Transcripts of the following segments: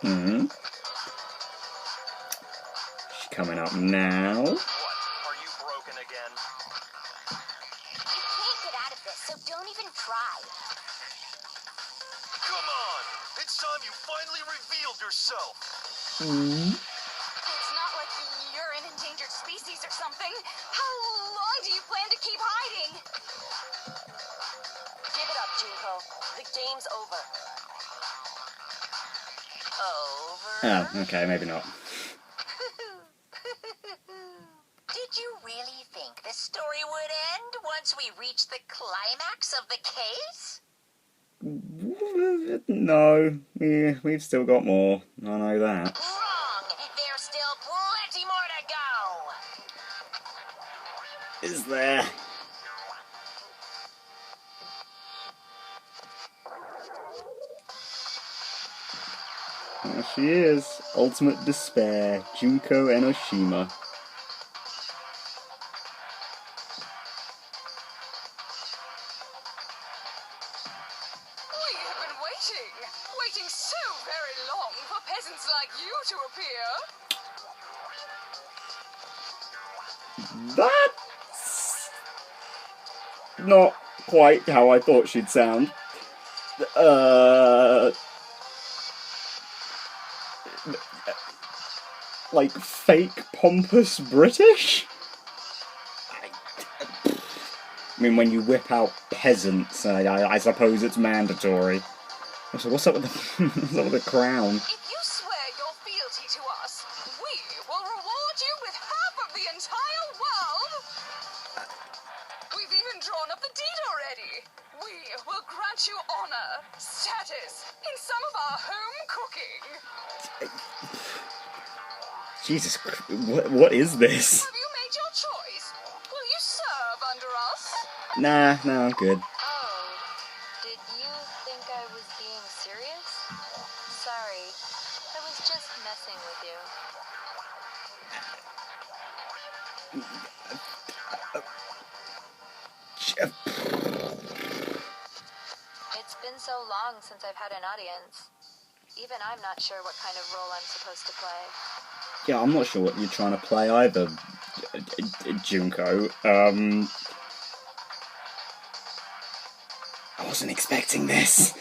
Hmm. She's coming up now. What? Are you broken again? You can't get out of this, so don't even try. Come on! It's time you finally revealed yourself! It's not like you're an endangered species or something. How long do you plan to keep hiding? Give it up, Junko. The game's over. Over? Oh, okay, maybe not. Did you really think the story would end once we reached the climax of the case? No, we've still got more. I know that. Wrong! There's still plenty more to go! Is there? There she is. Ultimate Despair. Junko Enoshima. We have been waiting so very long for peasants like you to appear. That's not quite how I thought she'd sound. Like fake pompous British? I mean, when you whip out peasants, I suppose it's mandatory. So what's up with the what's up with the crown? If you swear your fealty to us, we will reward you with half of the entire world. We've even drawn up the deed already. We will grant you honor, status, in some of our home cooking. Jesus, what is this? Have you made your choice? Will you serve under us? Nah, I'm good. Oh, did you think I was being serious? Sorry, I was just messing with you. It's been so long since I've had an audience. Even I'm not sure what kind of role I'm supposed to play. Yeah, I'm not sure what you're trying to play either, Junko. I wasn't expecting this.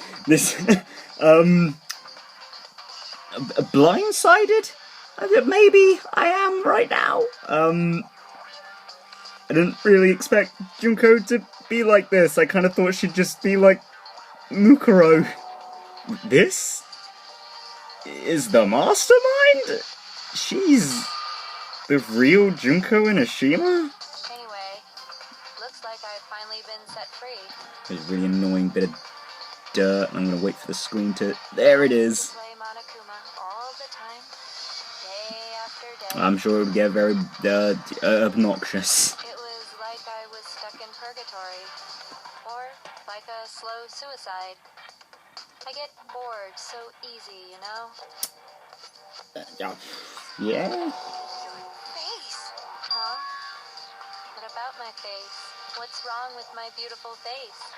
Blindsided? Maybe I am right now. I didn't really expect Junko to be like this. I kind of thought she'd just be like Mukuro. This is the Mastermind? She's the real Junko Enoshima? Anyway, looks like I've finally been set free. There's a really annoying bit of dirt, and I'm going to wait for the screen to... There it is! Play Monokuma all the time, day after day. I'm sure it would get very obnoxious. It was like I was stuck in purgatory, or like a slow suicide. I get bored so easy, you know? Yeah? Face? Huh? What about my face? What's wrong with my beautiful face?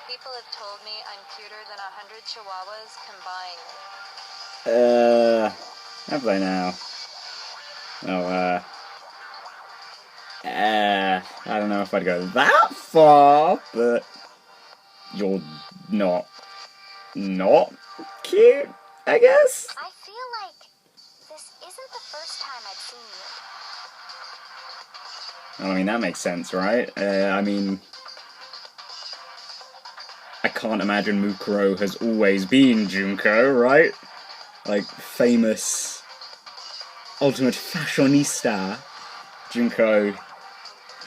People have told me I'm cuter than 100 chihuahuas combined. Have they now? I don't know if I'd go that far, but you're not cute, I guess? I feel like this isn't the first time I've seen you. I mean, that makes sense, right? I mean, I can't imagine Mukuro has always been Junko, right? Like, famous ultimate fashionista Junko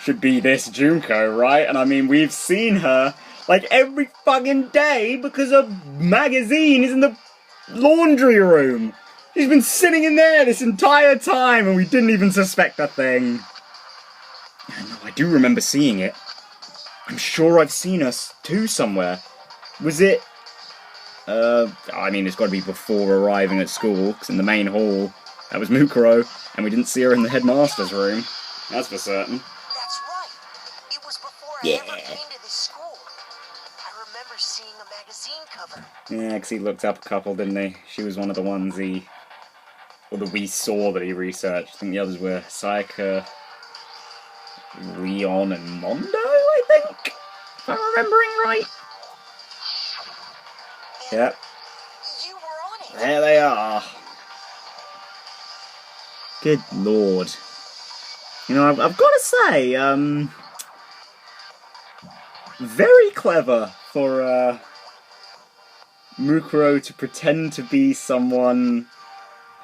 should be this Junko, right? And I mean, we've seen her, like, every fucking day because her magazine is in the laundry room. She's been sitting in there this entire time and we didn't even suspect a thing. I know, I do remember seeing it. I'm sure I've seen her too somewhere. Was it... I mean, it's got to be before arriving at school, because in the main hall, that was Mukuro, and we didn't see her in the headmaster's room. That's for certain. That's right. It was before I Yeah. ever came to this school. I remember seeing seeing a magazine cover. Yeah, because he looked up a couple, didn't he? She was one of the ones we saw that he researched. I think the others were Sayaka, Leon, and Mondo, I think? If I'm remembering right. And Yep. you were on it. There they are. Good lord. You know, I've got to say, very clever for Mukuro to pretend to be someone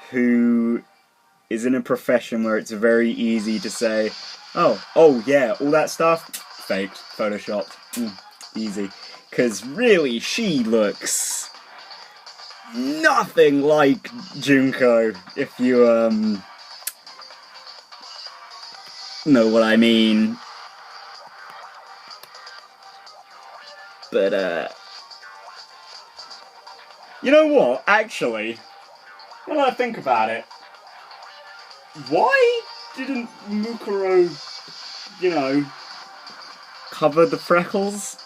who is in a profession where it's very easy to say, oh yeah, all that stuff, faked, photoshopped, easy. Because really, she looks nothing like Junko, if you, know what I mean. But, you know what, actually, when I think about it, why didn't Mukuro, you know, cover the freckles?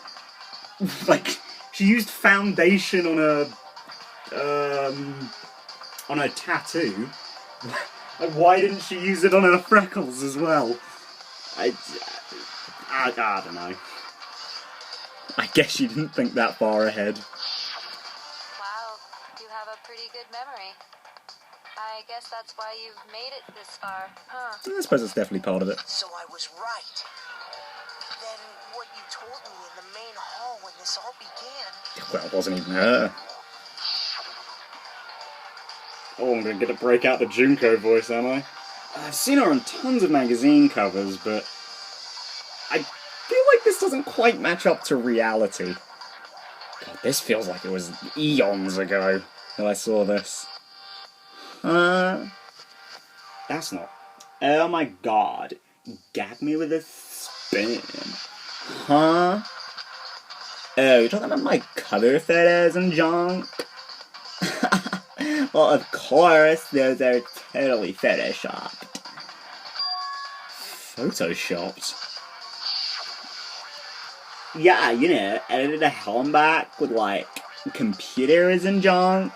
Like, she used foundation on a tattoo. Like, why didn't she use it on her freckles as well? I don't know. I guess she didn't think that far ahead. Wow, you have a pretty good memory. I guess that's why you've made it this far, huh? I suppose it's definitely part of it. So I was right. Then what you told me in the main hall when this all began. Well, it wasn't even her. Oh, I'm gonna get to break out the Junko voice, am I? I've seen her on tons of magazine covers, but I feel like this doesn't quite match up to reality. God, this feels like it was eons ago that I saw this. That's not. Oh my god. Gag me with a spoon. Huh? Oh, you're talking about my color photos and junk? Well, of course, those are totally photoshopped. Photoshopped? Yeah, you know, edited a helm back with, like, computers and junk.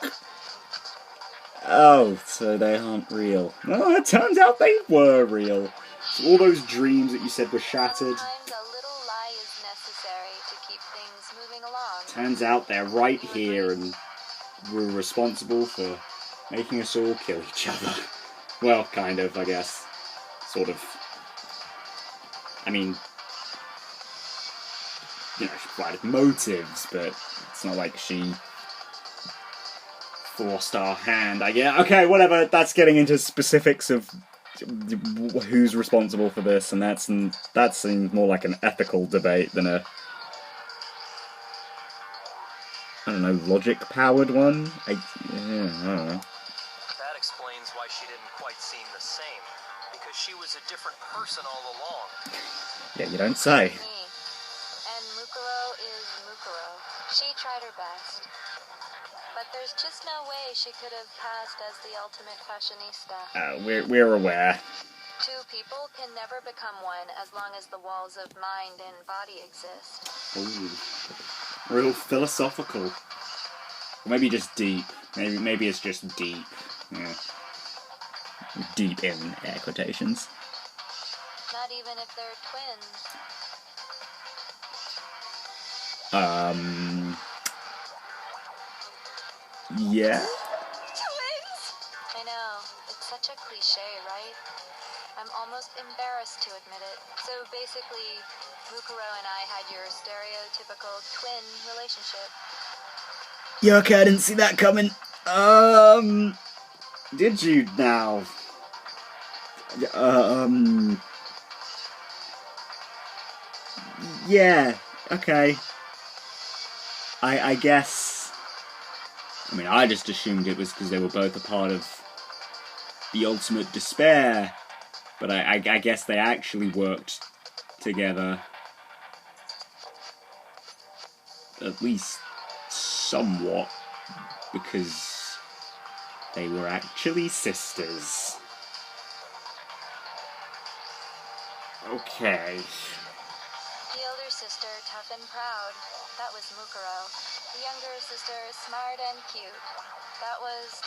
Oh, so they aren't real. Well, it turns out they were real. So all those dreams that you said were shattered. Sometimes a little lie is necessary to keep things moving along. Turns out they're right here and we're responsible for making us all kill each other. Well, kind of, I guess. Sort of. I mean, you know, she provided motives, but it's not like she forced our hand, I guess. Okay, whatever, that's getting into specifics of who's responsible for this, and that seems more like an ethical debate than a, I don't know, logic-powered one? I don't know. That explains why she didn't quite seem the same. Because she was a different person all along. Yeah, you don't say. Me. And Mukuro is Mukuro. She tried her best. But there's just no way she could have passed as the ultimate fashionista. We're aware. Two people can never become one as long as the walls of mind and body exist. Ooh. Real philosophical. Or maybe just deep. Maybe it's just deep. Yeah. Deep in air quotations. Not even if they're twins. Yeah? Twins? I know, it's such a cliche, right? I'm almost embarrassed to admit it. So basically, Mukuro and I had your stereotypical twin relationship. Yeah, okay, I didn't see that coming. Did you now? Yeah, okay. I guess. I mean, I just assumed it was because they were both a part of the Ultimate Despair. But I guess they actually worked together. At least somewhat. Because they were actually sisters. Okay. The elder sister, tough and proud. That was Mukuro. The younger sister, smart and cute. That was...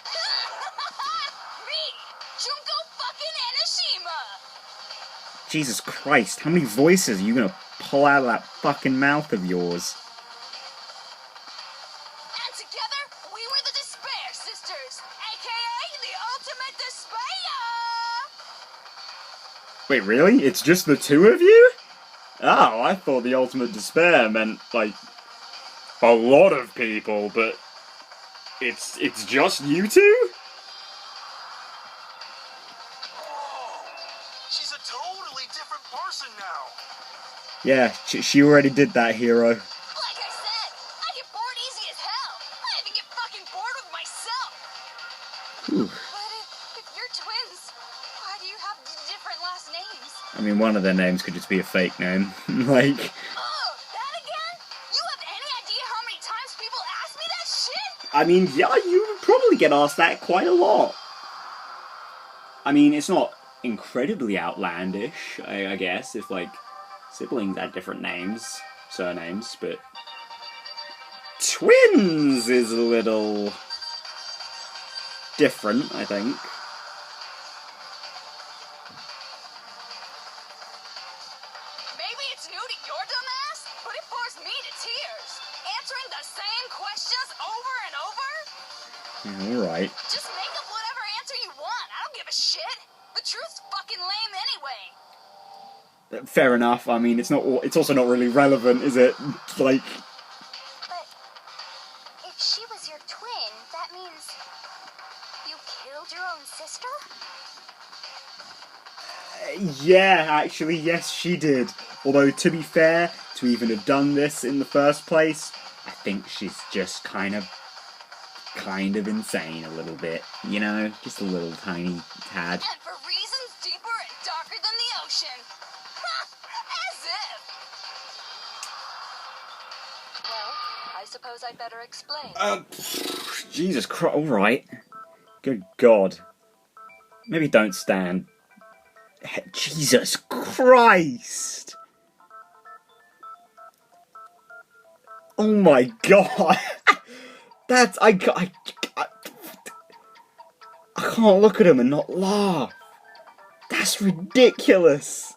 Me! Junko fucking Enoshima! Jesus Christ, how many voices are you gonna pull out of that fucking mouth of yours? And together, we were the Despair Sisters, aka the Ultimate Despair! Wait, really? It's just the two of you? Oh, I thought the Ultimate Despair meant, like, a lot of people, but it's just you two? She's a totally different person now. Yeah, she already did that, hero. Like I said, I get bored easy as hell. I even get fucking bored with myself. Whew. But if you're twins, why do you have different last names? I mean, one of their names could just be a fake name. Like, Oh, that again? You have any idea how many times people ask me that shit? I mean, yeah, you would probably get asked that quite a lot. I mean, it's not incredibly outlandish, I guess, if, like, siblings had different names, surnames, but twins is a little different, I think. Maybe it's new to your dumb ass, but it forced me to tears. Answering the same questions over and over? Alright. Just make up whatever answer you want. I don't give a shit. The truth's fucking lame anyway. Fair enough. I mean, it's also not really relevant, is it? Like, But if she was your twin, that means you killed your own sister? yeah, actually, yes, she did. Although, to be fair, to even have done this in the first place, I think she's just kind of insane a little bit, you know? Just a little tiny tad. And for reasons deeper and darker than the ocean. As if. Well, I suppose I'd better explain. Jesus Christ, alright. Good God. Maybe don't stand. Jesus Christ! Oh my God! That's... I can't look at him and not laugh. That's ridiculous.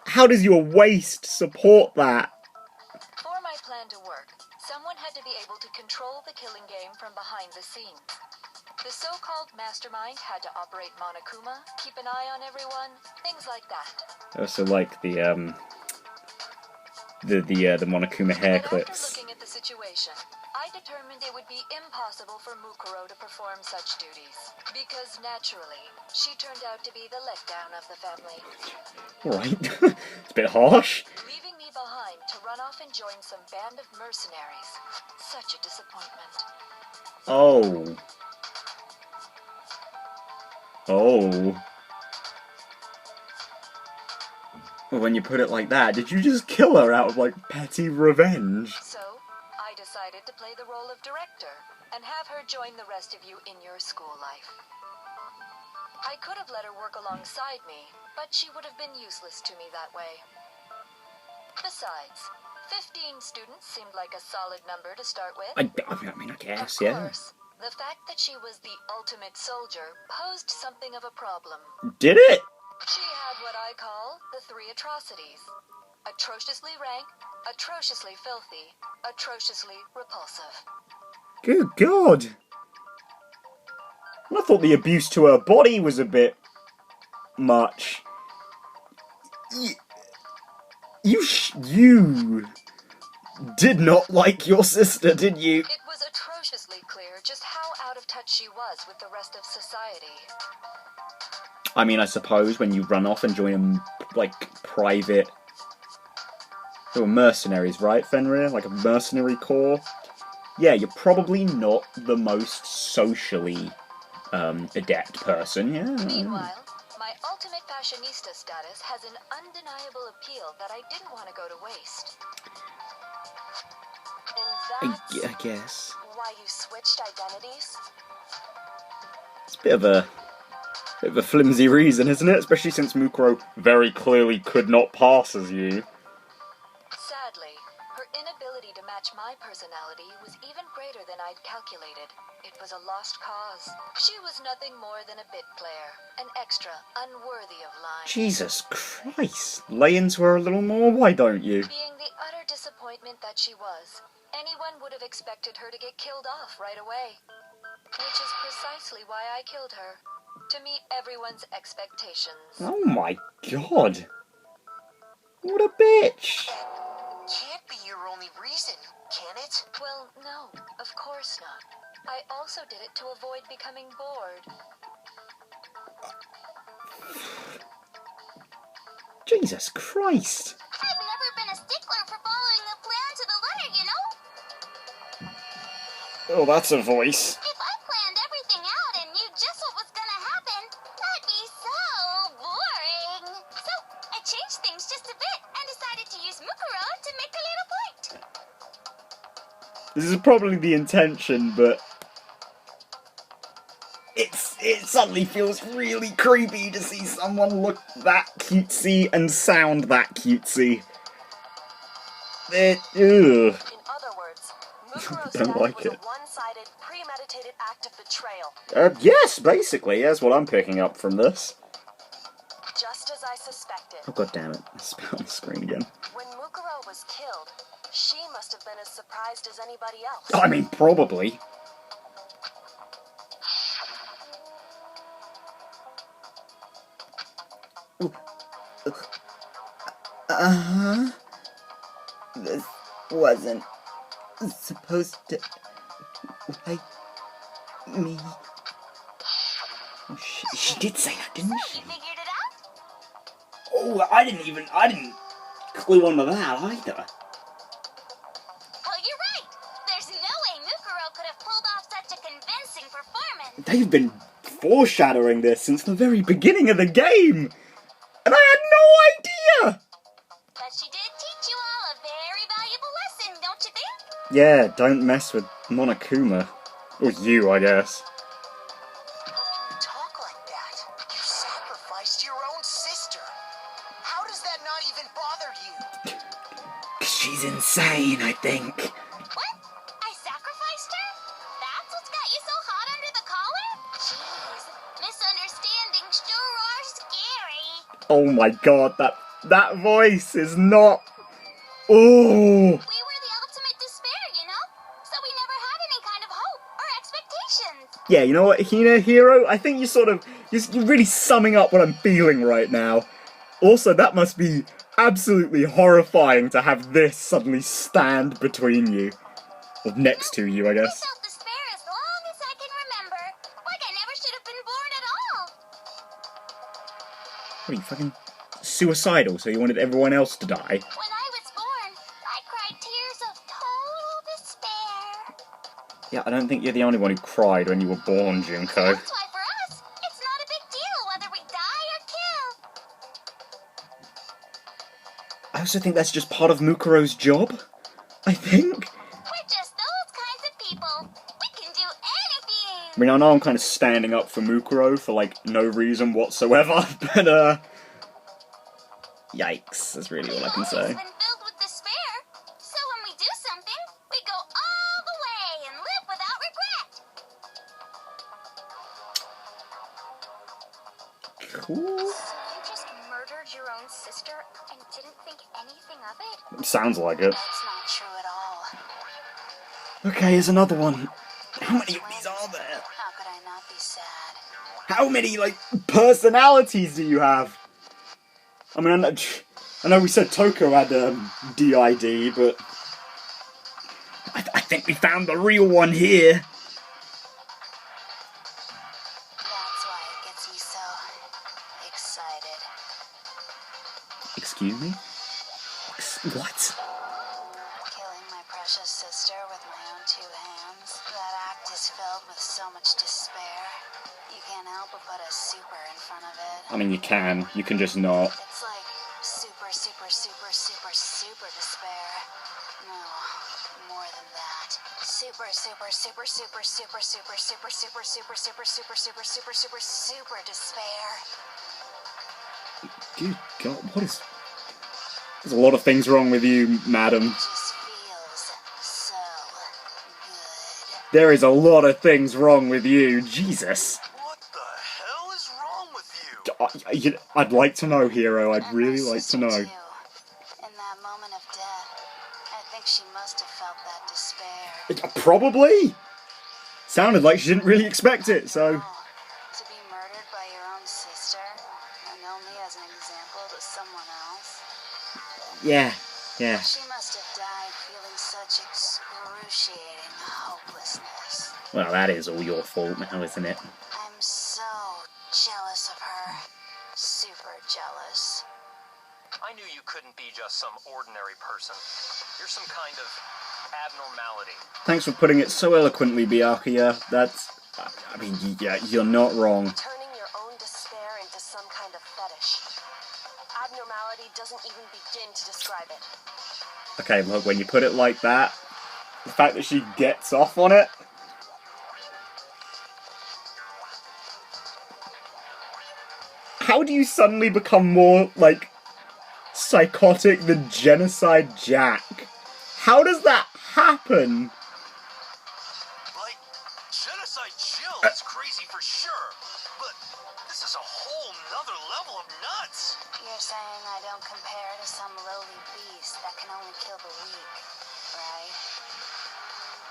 How does your waist support that? For my plan to work, someone had to be able to control the killing game from behind the scenes. The so-called Mastermind had to operate Monokuma, keep an eye on everyone, things like that. Also, like the Monokuma hair But after clips. looking at the situation, I determined it would be impossible for Mukuro to perform such duties. Because naturally, she turned out to be the letdown of the family. Alright. It's a bit harsh. Leaving me behind to run off and join some band of mercenaries. Such a disappointment. Oh. Oh. Well, when you put it like that, did you just kill her out of, like, petty revenge? So, I decided to play the role of director and have her join the rest of you in your school life. I could have let her work alongside me, but she would have been useless to me that way. Besides, 15 students seemed like a solid number to start with. I mean, I guess, Of yeah. course, the fact that she was the ultimate soldier posed something of a problem. Did it? She had what I call the three atrocities. Atrociously rank, atrociously filthy, atrociously repulsive. Good God. I thought the abuse to her body was a bit much. You did not like your sister, did you? It was atrociously clear just how out of touch she was with the rest of society. I mean, I suppose when you run off and join a, like, private... They were mercenaries, right, Fenrir? Like a mercenary corps? Yeah, you're probably not the most socially adept person, yeah. Meanwhile, my ultimate fashionista status has an undeniable appeal that I didn't want to go to waste. And that's I guess. why you switched identities? It's a bit of a Bit of a flimsy reason, isn't it? Especially since Mukuro very clearly could not pass as you. Sadly, her inability to match my personality was even greater than I'd calculated. It was a lost cause. She was nothing more than a bit player, an extra, unworthy of lines. Jesus Christ. Lay into her a little more, why don't you? Being the utter disappointment that she was, anyone would have expected her to get killed off right away. Which is precisely why I killed her. To meet everyone's expectations. Oh my god. What a bitch. Can't be your only reason, can it? Well, no, of course not. I also did it to avoid becoming bored. Jesus Christ. I've never been a stickler for following the plan to the letter, you know? Oh, that's a voice. If I planned everything out and knew just what was gonna happen, that'd be so boring. So, I changed things just a bit and decided to use Mukuro to make a little point. This is probably the intention, but it suddenly feels really creepy to see someone look that cutesy and sound that cutesy. Ugh. In other words, Mukuro's Don't death like was it. a one-sided, premeditated act of betrayal. Yes, basically, that's what I'm picking up from this. Just as I suspected. Oh, god damn it. I spit on the screen again. When Mukuro was killed, she must have been as surprised as anybody else. I mean, probably. Uh-huh. This wasn't supposed to like me. Oh, she did say that, didn't You she? figured it out? Oh, I didn't clue onto that either. Well, you're right. There's no way Mukuro could have pulled off such a convincing performance. They've been foreshadowing this since the very beginning of the game! And I had no idea! But she did teach you all a very valuable lesson, don't you think? Yeah, don't mess with Monokuma. Or you, I guess. How can you talk like that? You sacrificed your own sister. How does that not even bother you? 'Cause she's insane, I think. What? I sacrificed her? That's what's got you so hot under the collar? Jeez, misunderstandings sure are scary. Oh my god, that voice is not... Oh! We were the ultimate despair, you know? So we never had any kind of hope or expectations. Yeah, you know what, Hina Hero? I think you're really summing up what I'm feeling right now. Also, that must be absolutely horrifying to have this suddenly stand between you. Or next to you, I I guess. felt despair as long as I can remember. Like I never should have been born at all. What are you, fucking suicidal, so you wanted everyone else to die? When I was born, I cried tears of total despair. Yeah, I don't think you're the only one who cried when you were born, Junko. That's why for us, it's not a big deal whether we die or kill. I also think that's just part of Mukuro's job. I think. We're just those kinds of people. We can do anything. I mean, I know I'm kind of standing up for Mukuro for, like, no reason whatsoever, but, yikes, that's really all I can We've say. always been filled with despair. So when we do something, we go all the way and live without regret. Cool. You just murdered your own sister and didn't think anything of it? Sounds like it. That's not true at all. Okay, here's another one. How many of these are there? How could I not be sad? How many, like, personalities do you have? I mean, I know we said Toko had DID, but I think we found the real one here. That's why it gets me so excited. Excuse me? What? Killing my precious sister with my own two hands. That act is filled with so much despair. You can't help but put a super in front of it. I mean, you can just not. It's like super, super, super, super, super despair. No, more than that. Super, super, super, super, super, super, super, super, super, super, super, super, super, super, super despair. Good God, what is... There's a lot of things wrong with you, madam. Just feels so good. There is a lot of things wrong with you, Jesus. What the hell is wrong with you? I'd like to know, Hero, I'd And really my like to sister, know. too. In that moment of death, I think she must have felt that despair. Probably? Sounded like she didn't really expect it, so... To be murdered by your own sister, and only as an example to someone else. Yeah. She must have died feeling such excruciating hopelessness. Well, that is all your fault now, isn't it? I'm so jealous of her. Super jealous. I knew you couldn't be just some ordinary person. You're some kind of abnormality. Thanks for putting it so eloquently, Byakuya. That's... I mean, yeah, you're not wrong. Turning your own despair into some kind of fetish. Abnormality doesn't even begin to describe it. Okay, look, when you put it like that, the fact that she gets off on it... How do you suddenly become more, like, psychotic than Genocide Jack? How does that happen? Like, Genocide Jill, that's crazy for sure. But this is a whole nother level of nuts. You're saying I don't compare to some lowly beast that can only kill the weak, right?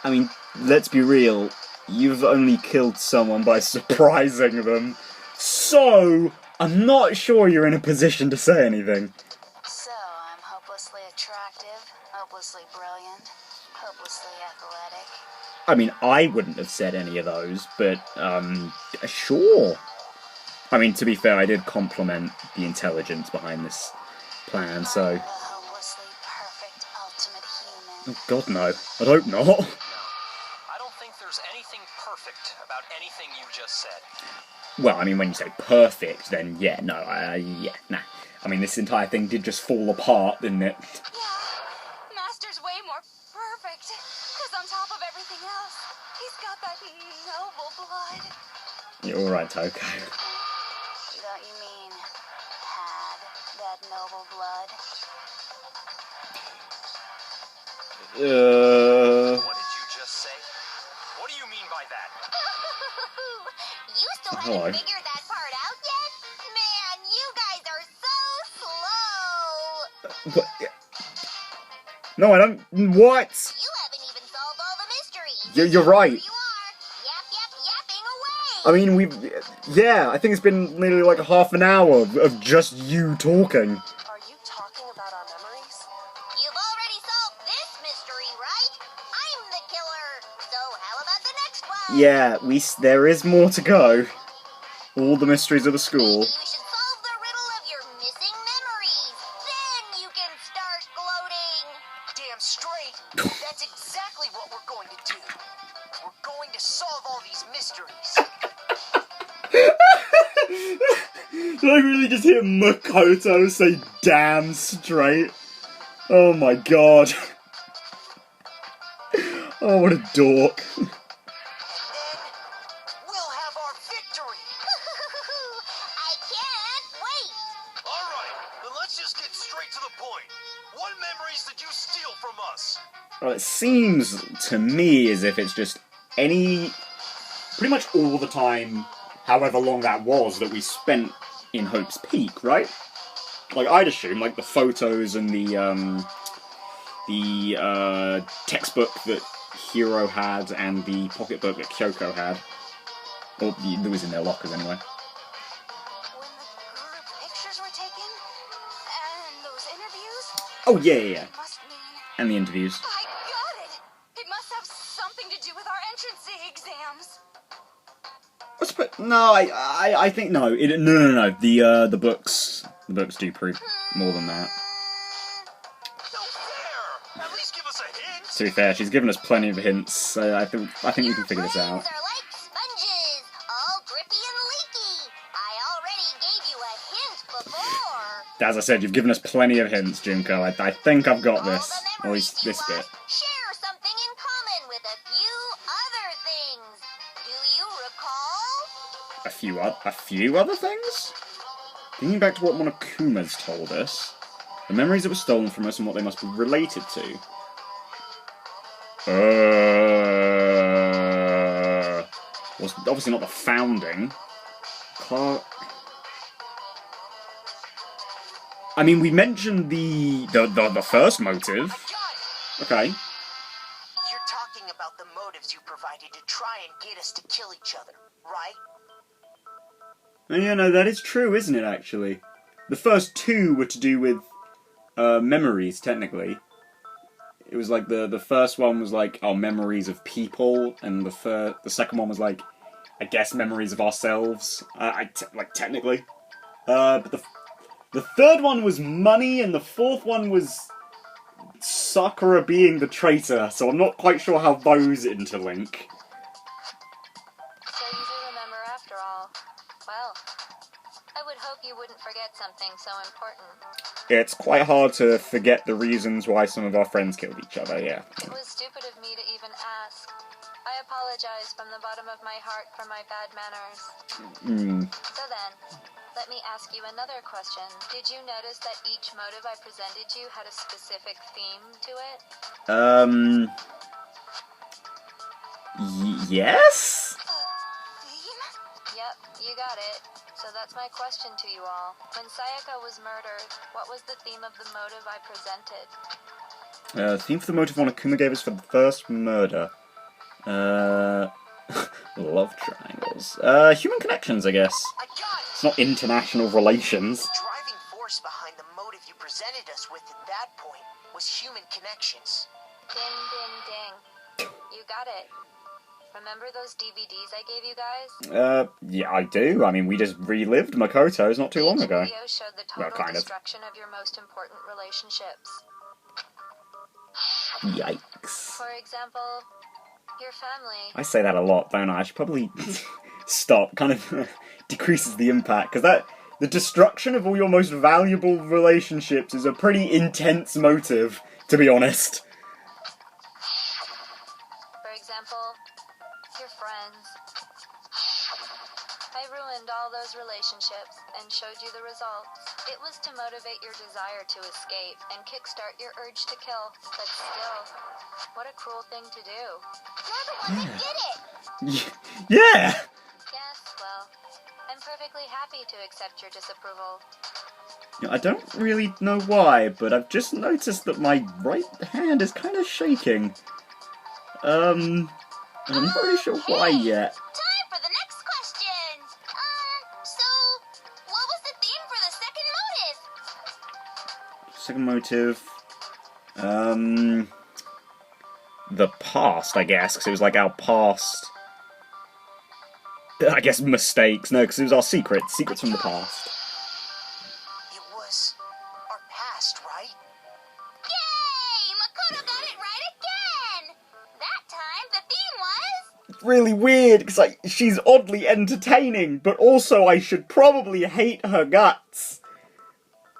I mean, let's be real. You've only killed someone by surprising them. So, I'm not sure you're in a position to say anything. So, I'm hopelessly attractive, hopelessly brilliant, hopelessly athletic. I mean, I wouldn't have said any of those, but, sure. I mean, to be fair, I did compliment the intelligence behind this plan, so... The hopelessly perfect ultimate human. Oh, God, no. I'd hope not. I don't think there's anything perfect about anything you just said. Well, I mean, when you say perfect, then yeah, no, yeah, nah. I mean, this entire thing did just fall apart, didn't it? Yeah, Master's way more perfect. Because on top of everything else, he's got that noble blood. You're alright, Toko. Don't you mean had that noble blood? What did you just say? What do you mean by that? You still Hello. haven't figured that part out yet? Man, you guys are so slow. What? No, I don't... What? You haven't even solved all the mysteries. You're right. Here you are, yapping away. I mean, yeah, I think it's been nearly like half an hour of just you talking. Are you talking about our memories? You've already solved this mystery, right? I'm the killer. So how about the next one? Yeah, there is more to go. All the mysteries of the school. Maybe you should solve the riddle of your missing memories. Then you can start gloating. Damn straight. That's exactly what we're going to do. We're going to solve all these mysteries. Did I really just hear Makoto say damn straight? Oh my god. Oh, what a dork. And then we'll have our victory. I can't wait. All right, then let's just get straight to the point. What memories did you steal from us? Well, it seems to me as if it's just pretty much all the time, however long that was, that we spent in Hope's Peak, right? Like, I'd assume, like, the photos and the textbook that Hiro had and the pocketbook that Kyoko had. Or, that was in their lockers, anyway. When the group pictures were taken, and those interviews, Oh, yeah. it must mean... And the interviews. I got it! It must have something to do with our entrance exams. No, I think, no. No. The books do prove more than that. No fair! At least give us a hint! To be fair, she's given us plenty of hints, so I think we can figure this out. Your brains are like sponges, all drippy and leaky. I already gave you a hint before. As I said, you've given us plenty of hints, Junko. I think I've got this. All the Or at least memories you this bit. lost, share something few other things. Do you recall? A few other things? Thinking back to what Monokuma's told us, the memories that were stolen from us and what they must be related to. Was obviously not the founding. I mean, we mentioned the first motive. Okay. You're talking about the motives you provided to try and get us to kill each other, right? Yeah, no, that is true, isn't it, actually? The first two were to do with memories, technically. It was like the first one was like our memories of people, and the second one was like, I guess, memories of ourselves. Like technically, but the third one was money, and the fourth one was Sakura being the traitor. So I'm not quite sure how those interlink. So you do remember after all. Well, I would hope you wouldn't forget something so important. It's quite hard to forget the reasons why some of our friends killed each other. Yeah. It was stupid of me to even ask. I apologize from the bottom of my heart for my bad manners. So then, let me ask you another question. Did you notice that each motive I presented you had a specific theme to it? Yes? Yep, you got it. So that's my question to you all. When Sayaka was murdered, what was the theme of the motive I presented? The theme for the motive Monokuma gave us for the first murder. Love triangles. Human connections, I guess. I got it! It's not international relations. The driving force behind the motive you presented us with at that point was human connections. Ding, ding, ding. You got it. Remember those DVDs I gave you guys? Yeah, I do. I mean, we just relived Makoto's not too long Each ago. video showed the total Well, kind of. destruction of your most important relationships. Yikes. For example, your family. I say that a lot, don't I? I should probably stop. Kind of decreases the impact, because the destruction of all your most valuable relationships is a pretty intense motive, to be honest. For example, your friends. I ruined all those relationships and showed you the results. It was to motivate your desire to escape and kickstart your urge to kill. But still, what a cruel thing to do. You're the one that did it! Yeah! Yes, well, I'm perfectly happy to accept your disapproval. I don't really know why, but I've just noticed that my right hand is kind of shaking. I'm not really sure why yet. Time for the next question! So, what was the theme for the second motive? Second motive... the past, I guess, because it was like our past... I guess mistakes. No, because it was our secrets from the past. It was our past, right? Yay! Makoto got it right again! That time, the theme was... It's really weird, because like, she's oddly entertaining, but also I should probably hate her guts.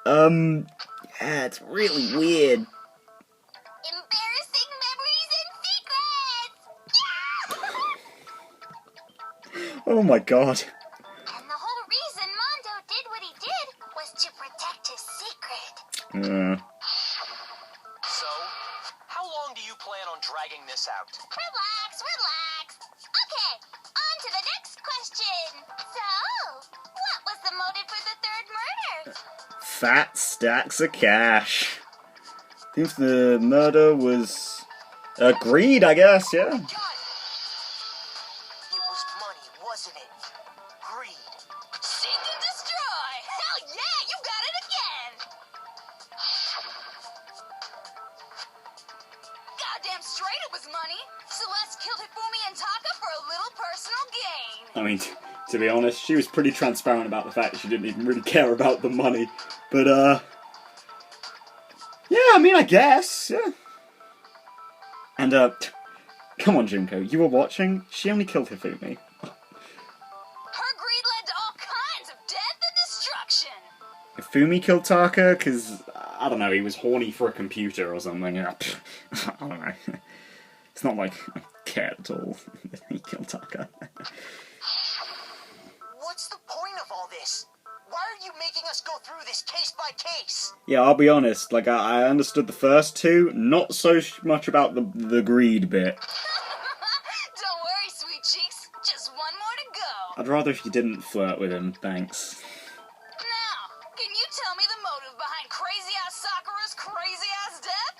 Yeah, it's really weird. Embarrassing memories and secrets! Oh my god. And the whole reason Mondo did what he did was to protect his secret. So, how long do you plan on dragging this out? Relax. Okay, on to the next question. So, what was the motive for the third murder? Fat stacks of cash. I think the murder was... greed, I guess, yeah. Got it! It was money, wasn't it? Greed. Seek and destroy! Hell yeah, you got it again! Goddamn straight it was money! Celeste killed Hifumi and Taka for a little personal gain! I mean, to be honest, she was pretty transparent about the fact that she didn't even really care about the money. But, yeah, I mean, I guess, yeah. And, come on, Junko, you were watching? She only killed Hifumi. Her greed led to all kinds of death and destruction! Hifumi killed Taka? Because, I don't know, he was horny for a computer or something. I don't know. It's not like care at all. He killed Taka. What's the point of all this? Why are you making us go through this case by case? Yeah, I'll be honest. Like, I understood the first two, not so much about the greed bit. Don't worry, sweet cheeks. Just one more to go. I'd rather if you didn't flirt with him, thanks. Now, can you tell me the motive behind crazy-ass Sakura's crazy-ass death?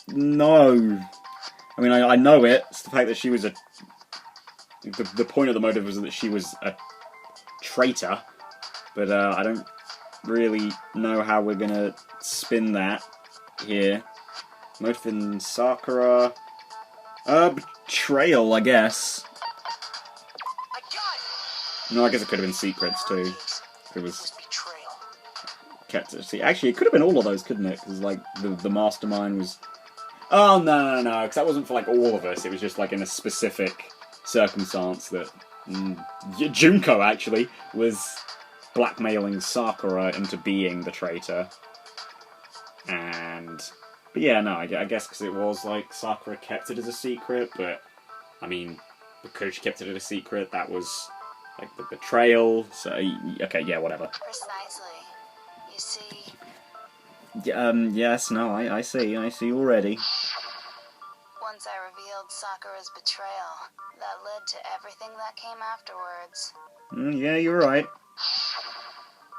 No. I mean, I know it. It's the fact that she was the point of the motive was that she was a traitor, but I don't really know how we're gonna spin that here. Motive in Sakura... betrayal, I guess. I got it. No, I guess it could have been secrets, too. It was This betrayal. kept at sea. Actually, it could have been all of those, couldn't it? Because, like, the mastermind was... Oh, no, because that wasn't for, like, all of us. It was just, like, in a specific circumstance that Junko, actually, was blackmailing Sakura into being the traitor. But yeah, no, I guess because it was, like, Sakura kept it as a secret, but, I mean, because she kept it as a secret, that was, like, the betrayal, so, okay, yeah, whatever. Precisely. You see, Yes, no, I see already. once I revealed Sakura's betrayal, that led to everything that came afterwards. Yeah, you're right.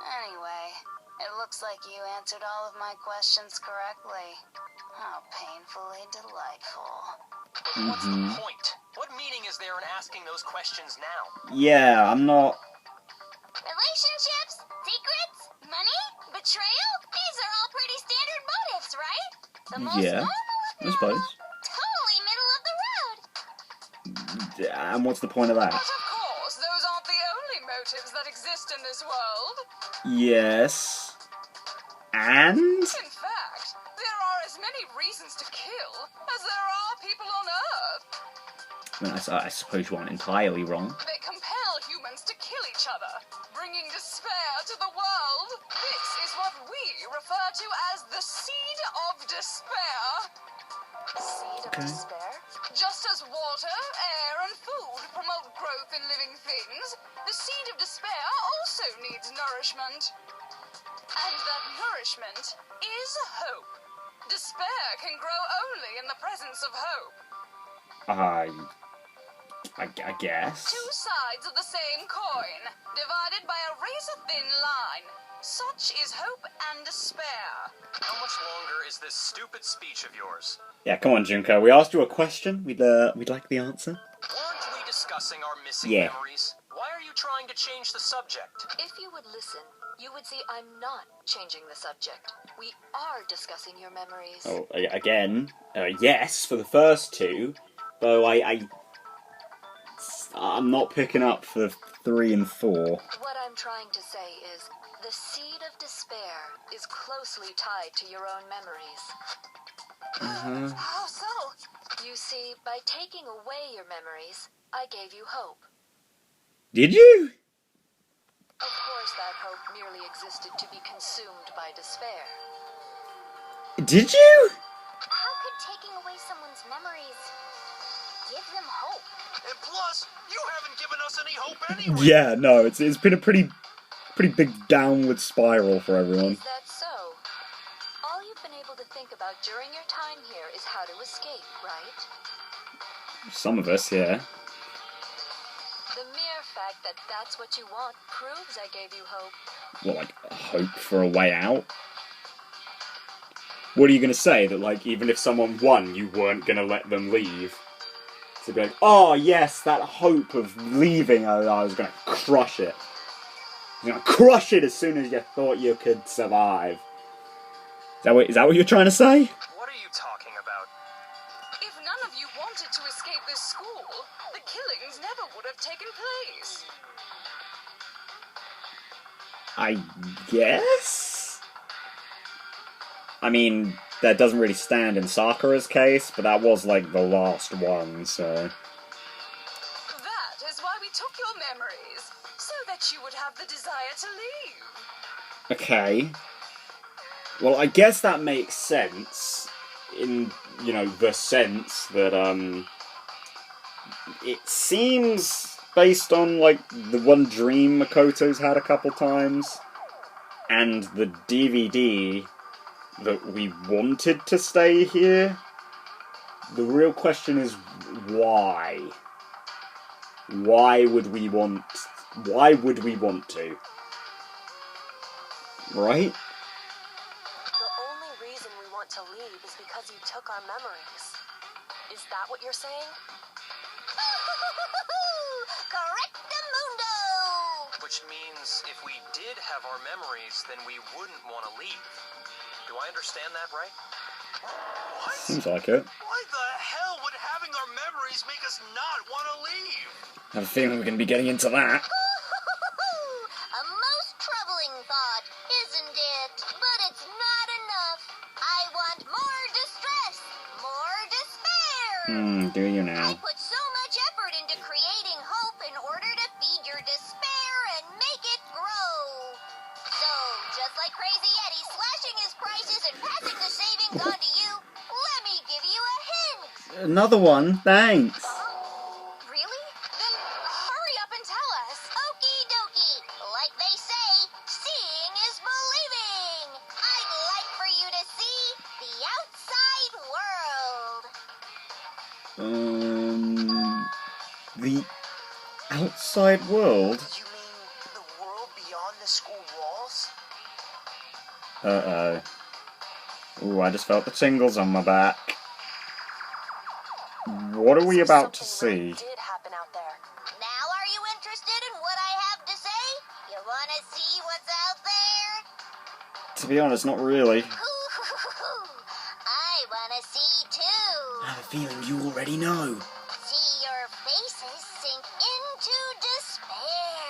Anyway, it looks like you answered all of my questions correctly. How painfully delightful. But what's the point? What meaning is there in asking those questions now? Yeah, I'm not... Relationships, secrets, money, betrayal? These are all pretty standard motives, right? The most Yeah, normal of I suppose. normal, totally middle of the road. And what's the point of that? But of course, those aren't the only motives that exist in this world. Yes. And? In fact, there are as many reasons to kill as there are people on Earth. I mean, I suppose you aren't entirely wrong. They compel humans to kill each other, bringing despair to the world. This is what we refer to as the seed of despair. Seed of despair? Just as water, air, and food promote growth in living things, the seed of despair also needs nourishment. And that nourishment is hope. Despair can grow only in the presence of hope. I guess. Two sides of the same coin, divided by a razor-thin line. Such is hope and despair. How much longer is this stupid speech of yours? Yeah, come on, Junko. We asked you a question. We'd like the answer. Weren't we discussing our missing Yeah. memories? Why are you trying to change the subject? If you would listen, you would see I'm not changing the subject. We are discussing your memories. Oh, again, yes for the first two, though I'm not picking up for 3 and 4. What I'm trying to say is, the seed of despair is closely tied to your own memories. How so? You see, by taking away your memories, I gave you hope. Did you? Of course, that hope merely existed to be consumed by despair. Did you? How could taking away someone's memories give them hope? And plus, you haven't given us any hope anyway. Yeah, no, it's been a pretty big downward spiral for everyone. Is that so? All you've been able to think about during your time here is how to escape, right? Some of us, yeah. The mere fact that that's what you want proves I gave you hope. What, like, hope for a way out? What are you going to say? That, like, even if someone won, you weren't going to let them leave? To be like, oh, yes, that hope of leaving, I was going to crush it. I was going to crush it as soon as you thought you could survive. Is that what you're trying to say? What are you talking about? If none of you wanted to escape this school, the killings never would have taken place. I guess? I mean, that doesn't really stand in Sakura's case, but that was, like, the last one, so... That is why we took your memories, so that you would have the desire to leave. Okay. Well, I guess that makes sense in, you know, the sense that, it seems based on, like, the one dream Makoto's had a couple times, and the DVD that we wanted to stay here. The real question is, why? Why would we want to? Right? The only reason we want to leave is because you took our memories. Is that what you're saying? Correctamundo! Which means if we did have our memories, then we wouldn't want to leave. Do I understand that right? What? Seems like it. Why the hell would having our memories make us not want to leave? I have a feeling we're going to be getting into that. A most troubling thought, isn't it? But it's not enough. I want more distress, more despair. Do you I now? put so much effort into creating hope in order to feed your despair and make it grow. So, just like Crazy Eddie slashing his prices and passing the savings on to you, let me give you a hint. Another one, thanks. Really? Then hurry up and tell us. Okie dokie. Like they say, seeing is believing. I'd like for you to see the outside world. The outside world? You mean the world beyond the school walls? Uh-oh. Ooh, I just felt the tingles on my back. What are we about to see? Something really did happen out there. Now are you interested in what I have to say? You want to see what's out there? To be honest, not really. I want to see too. I have a feeling you already know. See your faces sink into despair.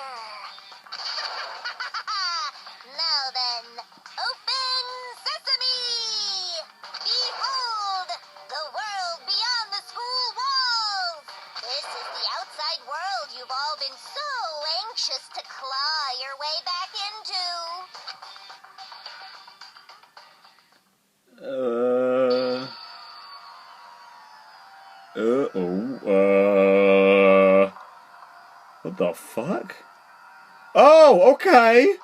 Now then, open sesame! Behold, the world beyond the school walls! This is the outside world you've all been so anxious to claw your way back into. What the fuck? Oh, okay.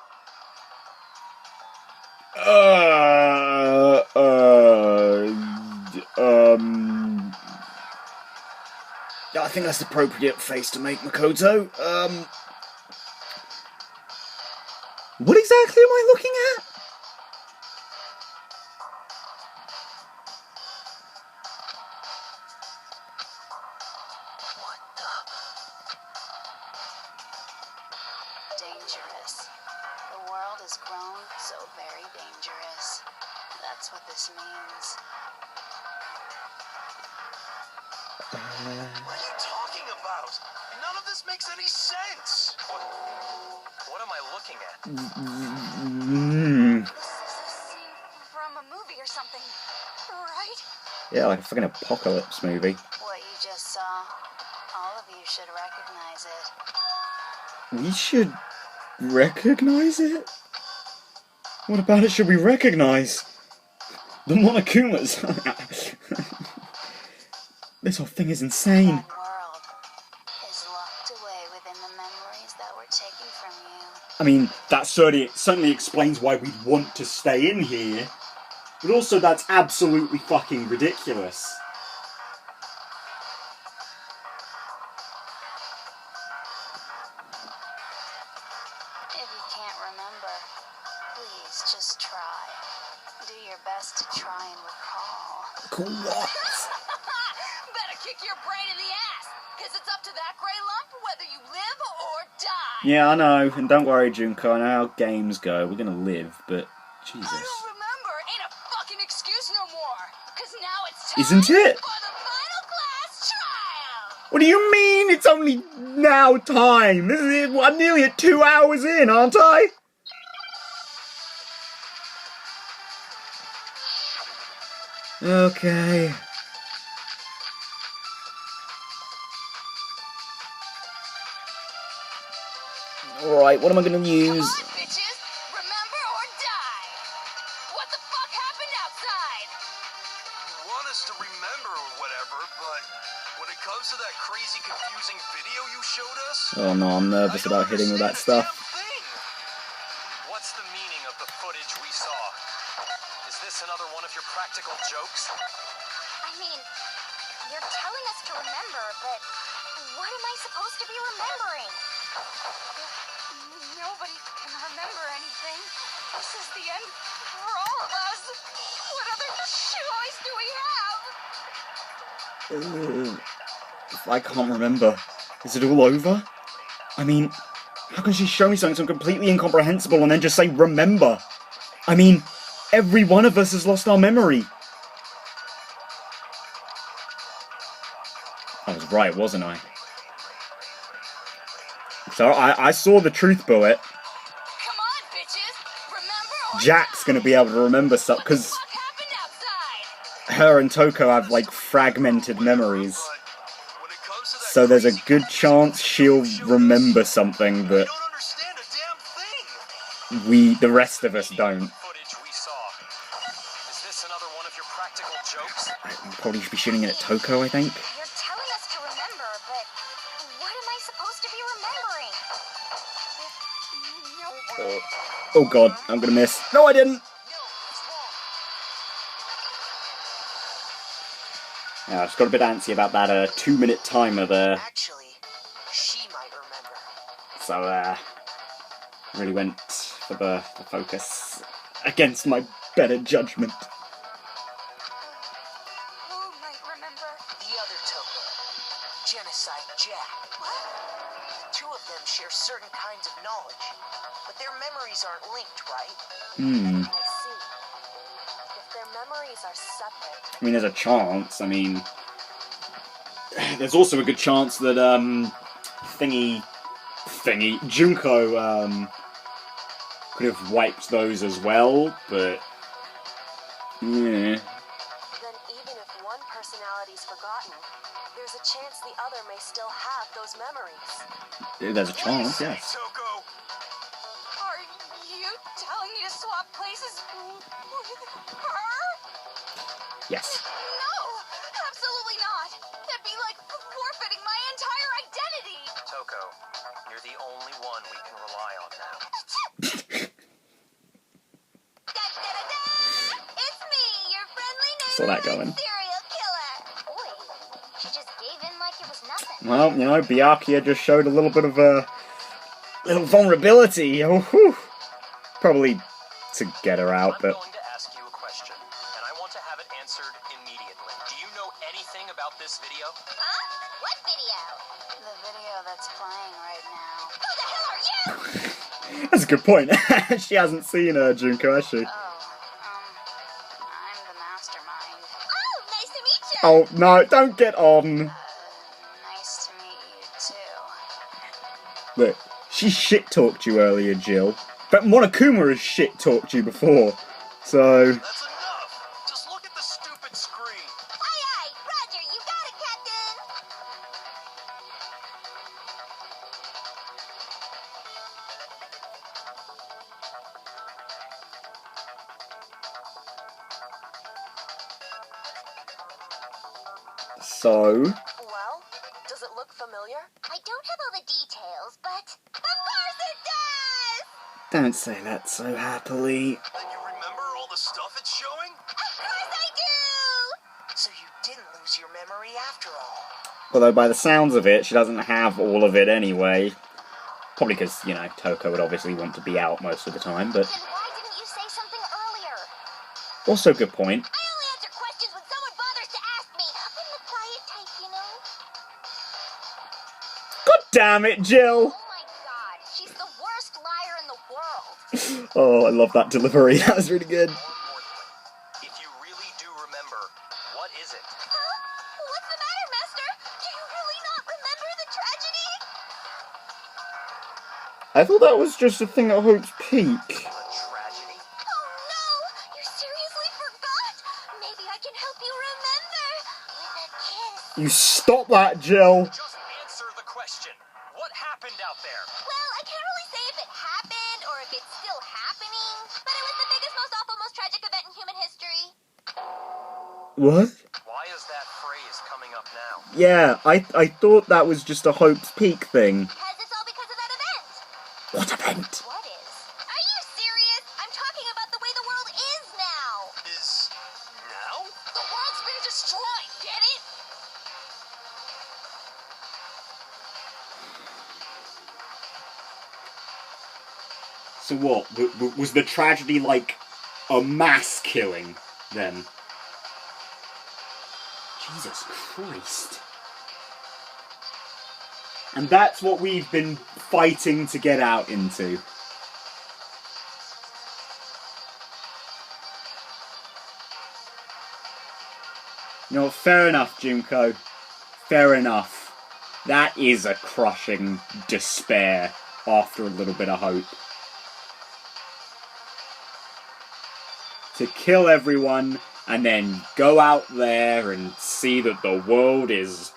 I think that's the appropriate face to make, Makoto. What exactly am I looking at? What the? Dangerous. The world has grown so very dangerous. That's what this means. What are you talking about? None of this makes any sense. What am I looking at? This is a scene from a movie or something, right? Yeah, like a fucking apocalypse movie. What you just saw, all of you should recognize it. We should recognize it? What about it should we recognize? The Monokumas. This whole thing is insane. That world is locked away within the memories that were taken from you. I mean, that certainly explains why we'd want to stay in here. But also, that's absolutely fucking ridiculous. If you can't remember, please just try. Do your best to try and recall. What? Better kick your brain in the ass, because it's up to that gray lump whether you live or die. Yeah, I know. And don't worry, Junko, I know how games go. We're gonna live, but Jesus. I don't remember. Ain't a fucking excuse no more. Because now it's time Isn't it? for the final class trial. What do you mean it's only now time? This is it. I'm nearly at 2 hours in, aren't I? Okay. Alright, what am I gonna Come use? on, bitches. Remember or die. What the fuck happened outside? What us to remember or whatever, but when it comes to that crazy, confusing video you showed us, Oh no, I'm nervous about hitting with that stuff. What's the meaning of the footage we saw? Is this another one of your practical jokes? I mean, you're telling us to remember, but what am I supposed to be remembering? Nobody can remember anything. This is the end for all of us. What other choice do we have? I can't remember. Is it all over? I mean, how can she show me something so completely incomprehensible and then just say remember? I mean, every one of us has lost our memory. I was right, wasn't I? So I saw the truth bullet. Come on, bitches. Remember or Jack's gonna be able to remember stuff, because what happened outside? her and Toko have, like, fragmented memories. So there's a good chance she'll remember something that I don't understand a damn thing. the rest of us don't. Footage we saw. Is this another one of your practical jokes? I probably should be shooting it at Toko, I think. You're telling us to remember, but what am I supposed to be remembering? Oh god, I'm gonna miss. No, I didn't! Yeah, I just got a bit antsy about that 2-minute timer there. Actually, she might remember. So, really went for the focus against my better judgment. Who might remember? The other Toko, Genocide Jack. The two of them share certain kinds of knowledge, but their memories aren't linked, right? Hmm. I see. If their memories are separate, I mean, there's a chance. I mean, there's also a good chance that, Junko, could have wiped those as well, but, yeah. then even if one personality's forgotten, there's a chance the other may still have those memories. There's a chance, yes. Toko! Are you telling me to swap places with her? Yes. No, absolutely not. That'd be like forfeiting my entire identity. Toko, you're the only one we can rely on now. Da-da-da-da! It's me, your friendly Saw that neighborhood going. serial killer. Boy, she just gave in like it was nothing. Well, you know, Byakuya just showed a little bit of little vulnerability. Oh, whew. Probably to get her out, I'm but going to ask you a question, and I want to have it answered immediately. Do you know anything about this video? Huh? What video? The video that's playing right now. Who the hell are you? that's a good point. She hasn't seen Junko, has she? I'm the Mastermind. Oh, nice to meet you. Oh, no, don't get on. Nice to meet you too. Look, she shit-talked you earlier, Jill. But Monokuma has shit-talked you before. So, That's enough! Just look at the stupid screen. Aye, aye, Roger, you got it, Captain. so... Well, does it look familiar? I don't have all the details, but of course it does. Don't say that so happily. And you remember all the stuff it's showing? Of course I do. So you didn't lose your memory after all. Although by the sounds of it, she doesn't have all of it anyway. Probably because, you know, Toko would obviously want to be out most of the time, but... Then why didn't you say something earlier? Also a good point. I only answer questions when someone bothers to ask me. I'm the quiet type, you know. God damn it, Jill! Oh my god, she's the worst liar in the world. Oh, I love that delivery. That was really good. More importantly, if you really do remember, what is it? Huh? What's the matter, Master? Do you really not remember the tragedy? I thought that was just a thing at Hope's Peak. A tragedy? Oh no! You seriously forgot? Maybe I can help you remember with a kiss. You stop that, Jill! Just answer the question. What happened out there? Well, I can't really say if it happened or if it's still happening, but it was the biggest, most awful, most tragic event in human history. What? is that phrase coming up now? Yeah, I thought that was just a Hope's Peak thing. Because it's all because of that event. What event? What is? Are you serious? I'm talking about the way the world is now. Is now? The world's been destroyed, get it? So what? Was the tragedy like a mass killing then? Jesus Christ. And that's what we've been fighting to get out into. You know what, fair enough, Junko. Fair enough. That is a crushing despair after a little bit of hope. To kill everyone and then go out there and see that the world has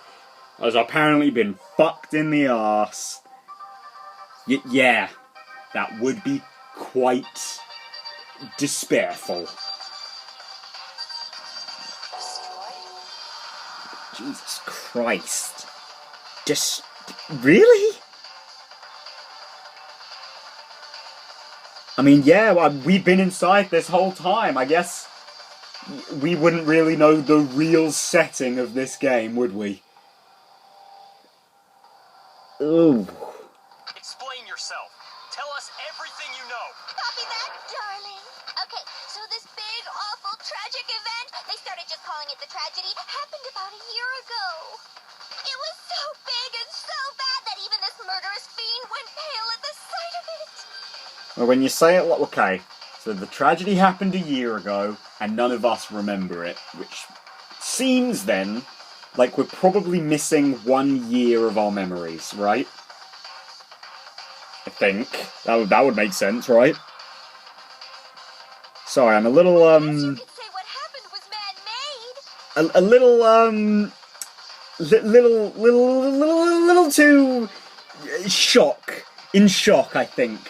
apparently been fucked in the arse. Yeah, that would be quite despairful. Jesus Christ. Just... really? I mean, yeah, well, we've been inside this whole time. I guess we wouldn't really know the real setting of this game, would we? Ooh. Explain yourself. Tell us everything you know. Copy that, darling. Okay, so this big, awful, tragic event, they started just calling it the tragedy, happened about a year ago. It was so big and so bad that even this murderous fiend went pale at the sight of it. Well, when you say it, okay, so the tragedy happened a year ago, and none of us remember it, which seems then like we're probably missing 1 year of our memories, right? I think. That would make sense, right? Sorry, I'm a little, You could say what happened was man-made. a little, little too in shock, I think,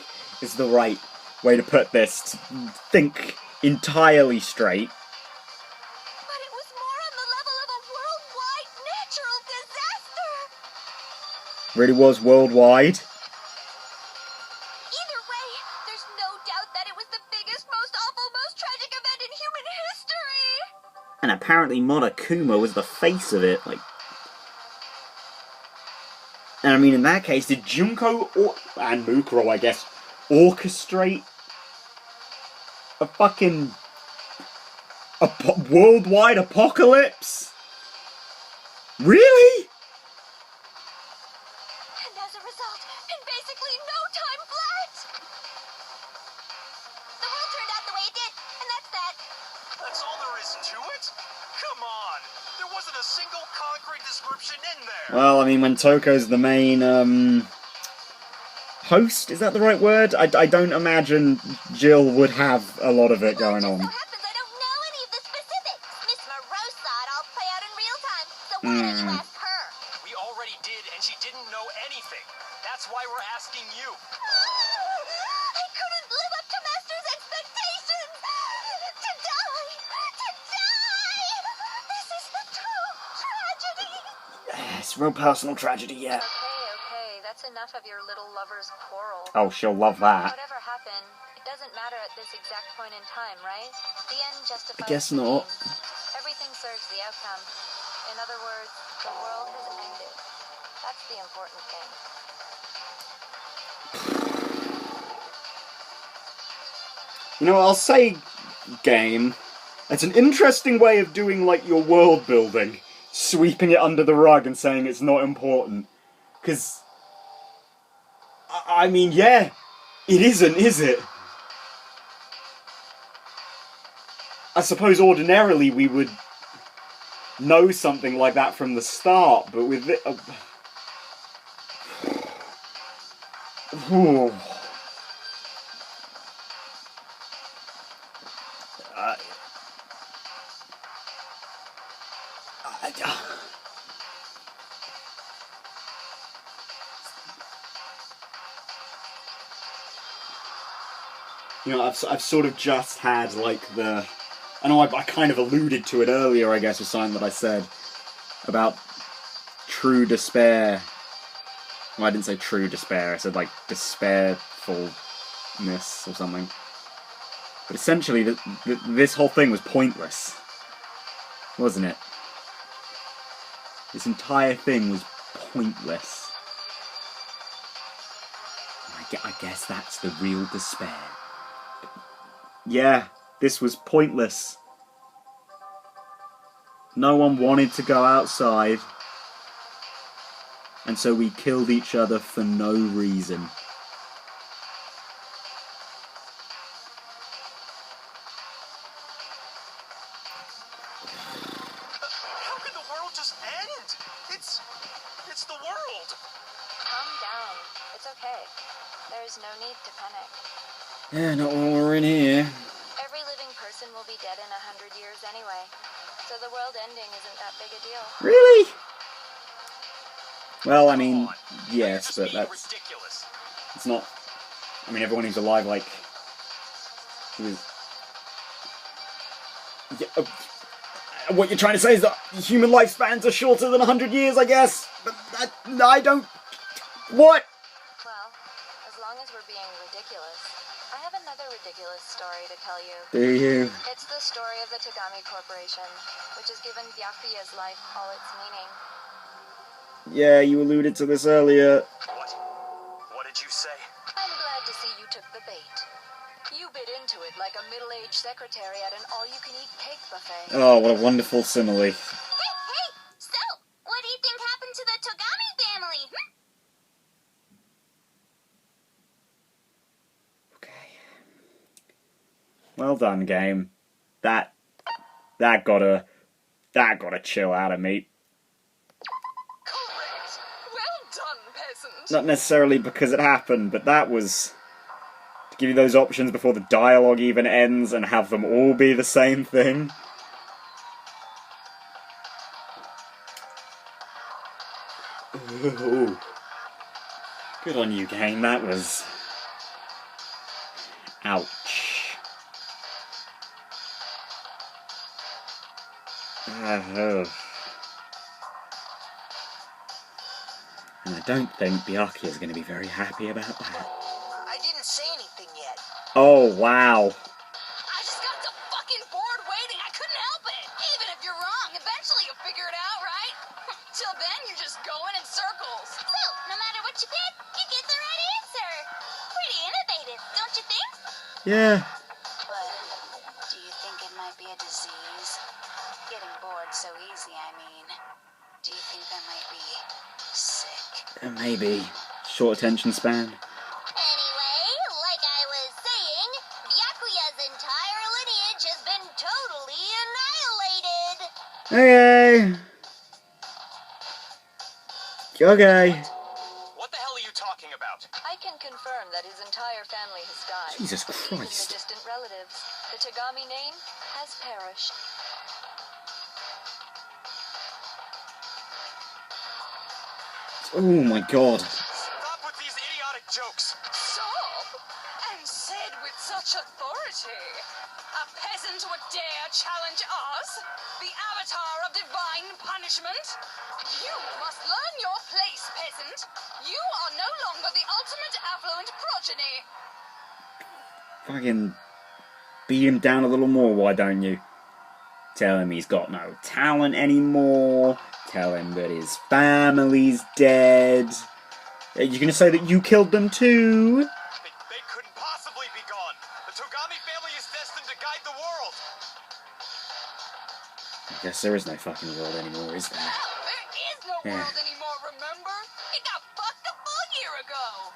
is the right way to put this. To think entirely straight. But it was more on the level of a worldwide natural disaster. Really was worldwide. Either way, there's no doubt that it was the biggest, most awful, most tragic event in human history. And apparently Monokuma was the face of it, like... And I mean, in that case, did Junko, and Mukuro, I guess, orchestrate a fucking... worldwide apocalypse? Really? And as a result, in basically no time flat, the world turned out the way it did, and that's that. That's all there is to it? Come on. There wasn't a single concrete description in there. Well, I mean, when Toko's the main, host, is that the right word? I don't imagine Jill would have a lot of it going Well, on. it just so happens I don't know any of the specifics. Miss Moreau saw it all play out in real time, so why don't you ask her? We already did, and she didn't know anything. That's why we're asking you. I couldn't live up to Master's expectations! To die! To die! This is the true tragedy! It's a real personal tragedy, yeah. Okay, that's enough of your little lover's quarrel. Oh, she'll love that. Whatever happened, it doesn't matter at this exact point in time, right? The end justifies I guess the not. means. Everything serves the outcome. In other words, the world has ended. That's the important thing. You know, I'll say, game, it's an interesting way of doing, like, your world building. Sweeping it under the rug and saying it's not important. Because, I mean, yeah, it isn't, is it? I suppose ordinarily we would know something like that from the start, but with it... You know, I've sort of just had, like, the I know I kind of alluded to it earlier, I guess, with something that I said about true despair. Well, I didn't say true despair, I said, like, despairfulness or something. But essentially, this whole thing was pointless. Wasn't it? This entire thing was pointless. I guess that's the real despair. Yeah, this was pointless. No one wanted to go outside. And so we killed each other for no reason. How could the world just end? It's the world. Calm down. It's okay. There's no need to panic. Yeah, not while we're in here. Every living person will be dead in 100 years anyway. So the world ending isn't that big a deal. Really? Well, I mean, yes, but that's... ridiculous. It's not... I mean, everyone who's alive, like... Who is... Yeah, what you're trying to say is that human lifespans are shorter than 100 years, I guess? But I don't... What? Well, as long as we're being ridiculous, I have another ridiculous story to tell you. Do you? It's the story of the Tagami Corporation, which has given Byakuya's life all its meaning. Yeah, you alluded to this earlier. What? What did you say? I'm glad to see you took the bait. You bit into it like a middle-aged secretary at an all-you-can-eat cake buffet. Oh, what a wonderful simile. Hey! So, what do you think happened to the Togami family? Okay. Well done, game. That gotta chill out of me. Correct. Well done, peasant. Not necessarily because it happened, but that was... To give you those options before the dialogue even ends and have them all be the same thing. Ooh. Good on you, game. That was... Ouch. And I don't think Byakuya is going to be very happy about that. I didn't say anything yet. Oh, wow. I just got so fucking bored waiting. I couldn't help it. Even if you're wrong, eventually you'll figure it out, right? Till then, you're just going in circles. So, no matter what you pick, you get the right answer. Pretty innovative, don't you think? Yeah. But do you think it might be a disease? Getting bored so easy, I mean. Do you think I might be sick? Maybe. Short attention span. Anyway, like I was saying, Byakuya's entire lineage has been totally annihilated. Okay. What the hell are you talking about? I can confirm that his entire family has died. Jesus Even the Christ. distant relatives. The Tagami name has perished. Oh my god. Stop with these idiotic jokes. Stop! And said with such authority. A peasant would dare challenge us? The avatar of divine punishment? You must learn your place, peasant. You are no longer the ultimate affluent progeny. Fucking beat him down a little more, why don't you? Tell him he's got no talent anymore. Tell him that his family's dead. Are you gonna say that you killed them too? They couldn't possibly be gone. The Togami family is destined to guide the world. I guess there is no fucking world anymore, is there? Hell, there is no Yeah. world anymore, remember? It got fucked a full year ago.